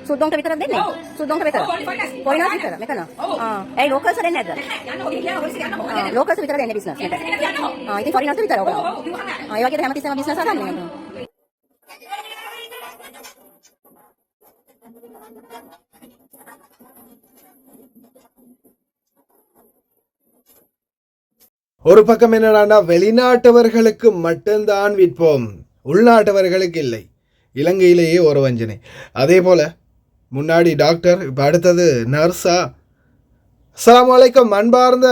සුද්දොන්ට විතරක් දෙන්නේ? සුද්දොන්ට විතර. ෆොරිනර්ස් විතර මෙතන. ඒ ලෝකල්ස් දෙන්නේ නැද්ද? ලෝකල්ස් විතර දෙන්නේ බිස්නස් මෙතන. ඉතින් ෆොරිනර්ස් විතර ඔක. ඒ වගේ හැමතිස්සෙම බිස්නස් හදන්නේ. ஒரு பக்கம் என்னடான்னா வெளிநாட்டவர்களுக்கு மட்டும்தான் விற்போம், உள்நாட்டவர்களுக்கு இல்லை. இலங்கையிலேயே ஒரு வஞ்சனை. அதே போல் முன்னாடி டாக்டர், இப்போ அடுத்தது நர்ஸா. அஸ்ஸலாமு அலைக்கும் அன்பார்ந்த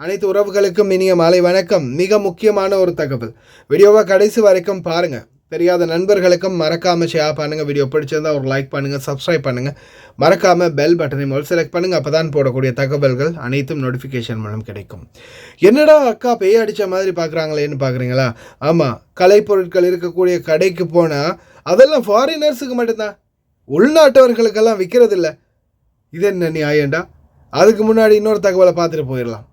அனைத்து உறவுகளுக்கும் இனிய மாலை வணக்கம். மிக முக்கியமான ஒரு தகவல், வீடியோவை கடைசி வரைக்கும் பாருங்கள். தெரியாத நண்பர்களுக்கும் மறக்காமல் ஷேர் பண்ணுங்கள். வீடியோ பிடிச்சிருந்தால் ஒரு லைக் பண்ணுங்கள், சப்ஸ்கிரைப் பண்ணுங்கள். மறக்காமல் பெல் பட்டனை முதல் செலக்ட் பண்ணுங்கள். அப்போ தான் போடக்கூடிய தகவல்கள் அனைத்தும் நோட்டிஃபிகேஷன் மூலம் கிடைக்கும். என்னடா அக்கா பேய் அடித்த மாதிரி பார்க்குறாங்களேன்னு பார்க்குறீங்களா? ஆமாம், கலைப்பொருட்கள் இருக்கக்கூடிய கடைக்கு போனால் அதெல்லாம் ஃபாரினர்ஸுக்கு மட்டும்தான், உள்நாட்டவர்களுக்கெல்லாம் விற்கிறதில்ல. இது என்ன நியாயண்டா? அதுக்கு முன்னாடி இன்னொரு தகவலை பார்த்துட்டு போயிடலாம்.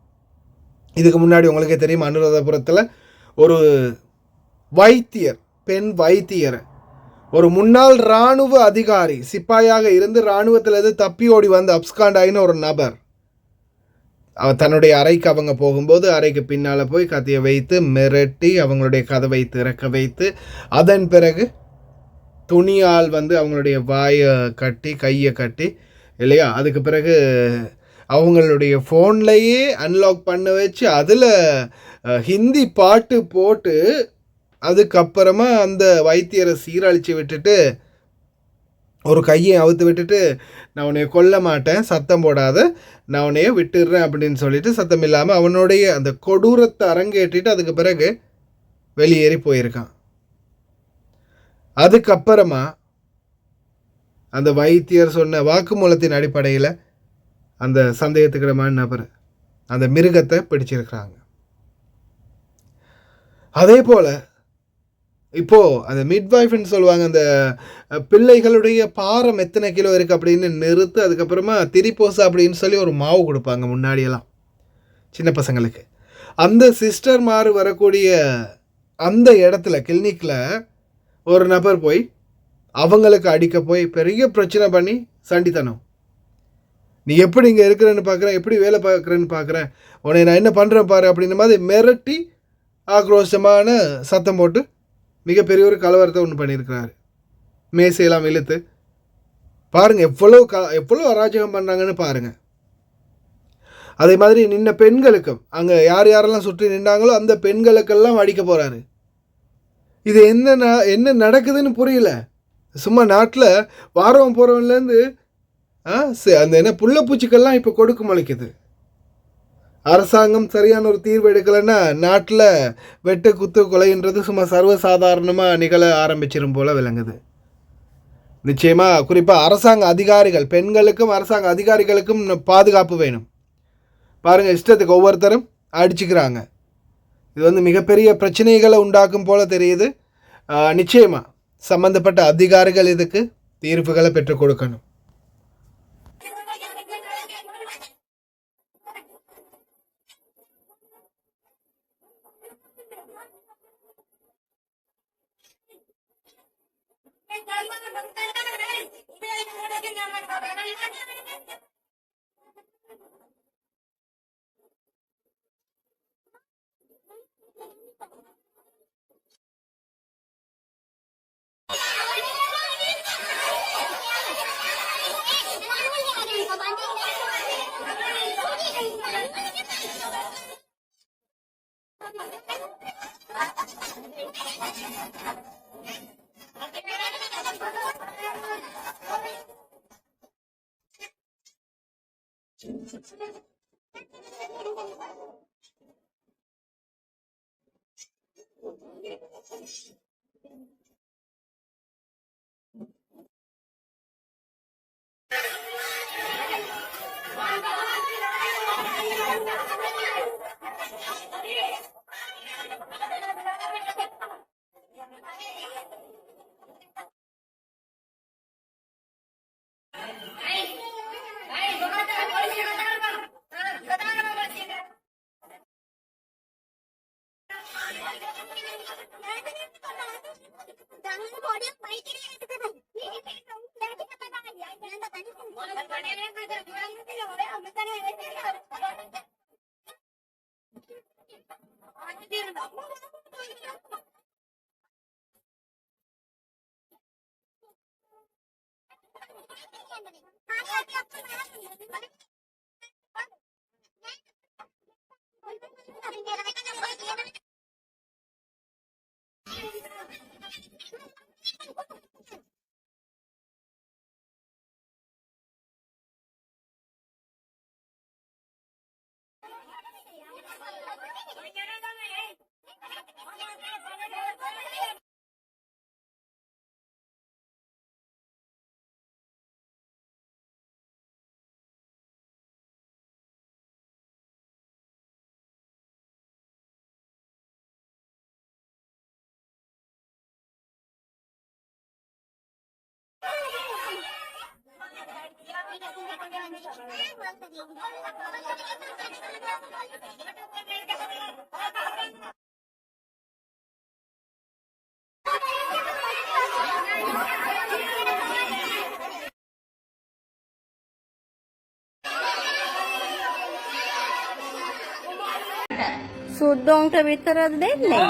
இதுக்கு முன்னாடி உங்களுக்கே தெரியும், அனுராதபுரத்தில் ஒரு வைத்தியர், பெண் வைத்தியர், ஒரு முன்னாள் இராணுவ அதிகாரி, சிப்பாயாக இருந்து இராணுவத்திலிருந்து தப்பி ஓடி வந்து அப்ஸ்காண்டாயின்னு ஒரு நபர், அவர் தன்னுடைய அறைக்கு அவங்க போகும்போது அறைக்கு பின்னால் போய் கத்தியை வைத்து மிரட்டி அவங்களுடைய கதவை திறக்க வைத்து அதன் பிறகு துணியால் வந்து அவங்களுடைய வாயை கட்டி கையை கட்டி இல்லையா, அதுக்கு பிறகு அவங்களுடைய ஃபோன்லேயே அன்லாக் பண்ண வச்சு அதில் ஹிந்தி பாட்டு போட்டு அதுக்கப்புறமா அந்த வைத்தியரை சீரழித்து விட்டுட்டு ஒரு கையை அவுத்து விட்டுட்டு, நான் உன்னைய கொல்ல மாட்டேன், சத்தம் போடாத, நான் உன்னைய விட்டுடுறேன் அப்படின்னு சொல்லிட்டு சத்தம் இல்லாமல் அவனுடைய அந்த கொடூரத்தை அரங்கேற்றிட்டு அதுக்கு பிறகு வெளியேறி போயிருக்கான். அதுக்கப்புறமா அந்த வைத்தியர் சொன்ன வாக்குமூலத்தின் அடிப்படையில் அந்த சந்தேகத்துக்கிடமான நபர் அந்த மிருகத்தை பிடிச்சிருக்கிறாங்க. அதே போல் இப்போது அந்த மிட்வைஃப்னு சொல்லுவாங்க, அந்த பிள்ளைகளுடைய பாரம் எத்தனை கிலோ இருக்குது அப்படின்னு நிறுத்து, அதுக்கப்புறமா திரிப்போசா அப்படின்னு சொல்லி ஒரு மாவு கொடுப்பாங்க முன்னாடியெல்லாம் சின்ன பசங்களுக்கு. அந்த சிஸ்டர் மாறு வரக்கூடிய அந்த இடத்துல கிளினிக்கில் ஒரு நபர் போய் அவங்களுக்கு அடிக்க போய் பெரிய பிரச்சனை பண்ணி சண்டித்தனம். நீ எப்படி இங்கே இருக்கிறேன்னு பார்க்குறேன், எப்படி வேலை பார்க்குறேன்னு பார்க்குறேன், உன்னை நான் என்ன பண்ணுறேன் பாரு அப்படின்ற மாதிரி மிரட்டி ஆக்ரோஷமான சத்தம் போட்டு மிகப்பெரிய ஒரு கலவரத்தை ஒன்று பண்ணியிருக்கிறாரு. மேசையெல்லாம் இழுத்து பாருங்கள், எவ்வளோ அராஜகம் பண்ணுறாங்கன்னு பாருங்கள். அதே மாதிரி நின்ன பெண்களுக்கும் அங்கே யாரெல்லாம் சுற்றி நின்றாங்களோ அந்த பெண்களுக்கெல்லாம் அடிக்க போகிறாரு. இது என்ன நடக்குதுன்னு புரியல. சும்மா நாட்டில் வாரம் போகிறவன்லேருந்து அந்த என்ன புள்ளப்பூச்சிக்கெல்லாம் இப்போ கொடுக்கு முளைக்குது. அரசாங்கம் சரியான ஒரு தீர்வு எடுக்கலைன்னா நாட்டில் வெட்டு குத்து கொலைன்றது சும்மா சர்வசாதாரணமாக நிகழ ஆரம்பிச்சிடும் போல் விளங்குது. நிச்சயமாக குறிப்பாக அரசாங்க அதிகாரிகள், பெண்களுக்கும் அரசாங்க அதிகாரிகளுக்கும் பாதுகாப்பு வேணும். பாருங்கள், இஷ்டத்துக்கு ஒவ்வொருத்தரும் அடிச்சுக்கிறாங்க. இது வந்து மிகப்பெரிய பிரச்சனைகளை உண்டாக்கும் போல் தெரியுது. நிச்சயமாக சம்பந்தப்பட்ட அதிகாரிகள் இதுக்கு தீர்ப்புகளை பெற்றுக் கொடுக்கணும். Jangan bodoh, baik ini. සුද්දෝන්ට විතරද දෙන්නේ?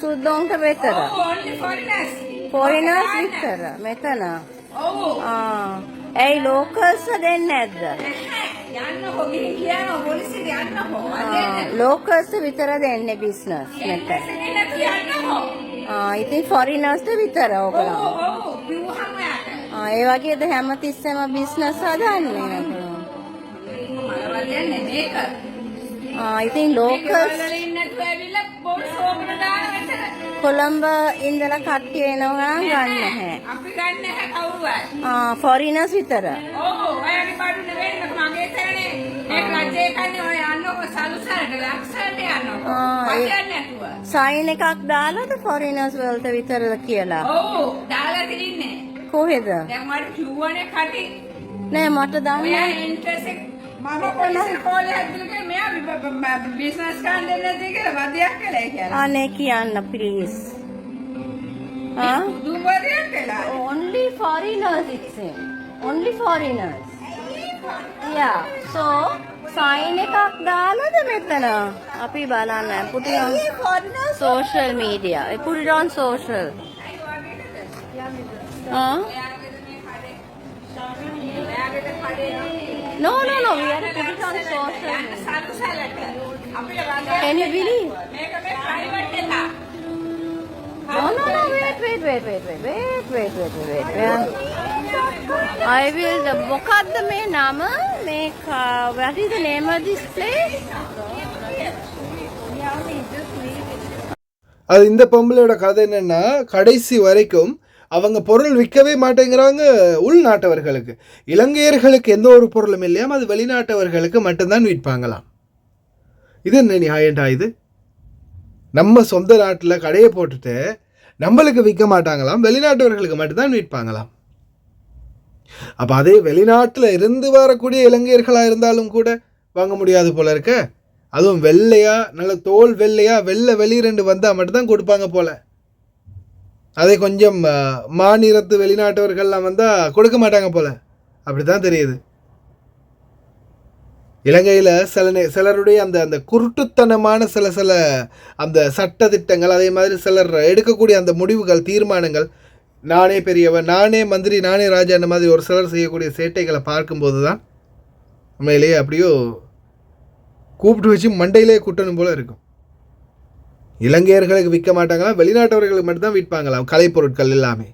සුද්දෝන්ට විතර. only foreigners. ෆොරිනර්ස් විතර මෙතන. ඔව්. ඇයි ලෝකල්ස් දෙන්නේ නැද්ද? යන්නකෝ ගිහින් කියනවා පොලිසියට යන්නකෝ. ලෝකල්ස් විතර දෙන්නේ බිස්නස් මෙතන. ඉතින් ෆොරිනර්ස්ට විතර ඕගොල්ලෝ. ඔව් කිව්වහම යාට. ඒ වගේද හැමතිස්සෙම බිස්නස් හදන්නේ නේද? මලවල් යන්නේ මේක. ඉතින් ලෝකල්ස් වල ඉන්න නැතුව ඇවිල්ලා බෝඩ් ෂෝකට දාන මෙතන. කොළඹ ඉඳලා කට්ටිය එනවා ගන්න නැහැ. අපි ගන්න නැහැ කවුරුවත්. ෆොරිනර්ස් විතර. ඔව් ඔයාගේ බඩු නෙවෙයි මගේ තැනේ. ඒක රජේ කන්නේ ඔය යන්නකෝ සල්සලට ලක්ෂයට යන්නකෝ. මගේ නැතුව. සයින් එකක් දාලාද ෆොරිනර්ස් වලට විතරද කියලා? ඔව් දාලා තින්නේ. කොහෙද? දැන් මට කිව්වනේ කටින්. නෑ මට දාන්න. ඔයා ඉන්ට්‍රස් එක මම පොලිසියට කෝල් එකක් දීලා මෙයා බිස්නස් කරන්න දෙන්නේ නැති කියලා වදියක් කළා කියලා. අනේ කියන්න ප්ලීස්. දුවරියක් කළා. Only foreigners it seems. Only foreigners. Yeah. So sign එකක් දාලාද මෙතන? අපි බලන්න. Put it on social media. Put it on social. No. We have to put it on social media. Can you believe? No. Wait. I will. මොකද්ද මේ නම? මේ what is the name of this place? அது இந்த பொம்பளையோட கதை என்னன்னா, கடைசி வரைக்கும் அவங்க பொருள் விற்கவே மாட்டேங்கிறாங்க உள்நாட்டவர்களுக்கு. இலங்கையர்களுக்கு எந்த ஒரு பொருளும் இல்லையாம், அது வெளிநாட்டவர்களுக்கு மட்டும்தான் விற்பாங்களாம். இது என்ன நியாயண்டா இது? நம்ம சொந்த நாட்டில் கடையை போட்டுட்டு நம்மளுக்கு விற்க மாட்டாங்களாம், வெளிநாட்டவர்களுக்கு மட்டும்தான் விற்பாங்களாம். அப்போ அதே வெளிநாட்டில் இருந்து வரக்கூடிய இலங்கையர்களாக இருந்தாலும் கூட வாங்க முடியாது போல இருக்க. அதுவும் வெள்ளையா, நல்ல தோல் வெள்ளையா, வெளிரெண்டு வந்தால் மட்டும்தான் கொடுப்பாங்க போல. அதே கொஞ்சம் மாநிலத்து வெளிநாட்டவர்கள்லாம் வந்தால் கொடுக்க மாட்டாங்க போல. அப்படி தான் தெரியுது. இலங்கையில் சிலருடைய அந்த குருட்டுத்தனமான சில அந்த சட்ட திட்டங்கள், அதே மாதிரி சிலர் எடுக்கக்கூடிய அந்த முடிவுகள், தீர்மானங்கள், நானே பெரியவன், நானே மந்திரி, நானே ராஜா, அந்த மாதிரி ஒரு சிலர் செய்யக்கூடிய சேட்டைகளை பார்க்கும்போது தான் உண்மையிலேயே அப்படியோ கூப்பிட்டு வச்சு மண்டையிலே குட்டணும் போல இருக்கும். இலங்கையர்களுக்கு விற்க மாட்டாங்களாம், வெளிநாட்டவர்களுக்கு மட்டும்தான் விற்பாங்களாம் கலைப்பொருட்கள் எல்லாமே.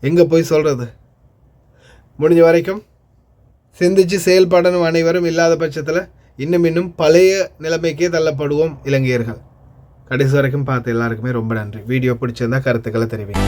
எங்கே போய் சொல்கிறது? முடிஞ்ச வரைக்கும் சிந்திச்சு செயல்படணும் அனைவரும். இல்லாத பட்சத்தில் இன்னும் பழைய நிலைமைக்கே தள்ளப்படுவோம் இலங்கையர்கள். கடைசி வரைக்கும் பார்த்து எல்லாருக்குமே ரொம்ப நன்றி. வீடியோ பிடிச்சிருந்தா கருத்துக்களை தெரிவிங்க.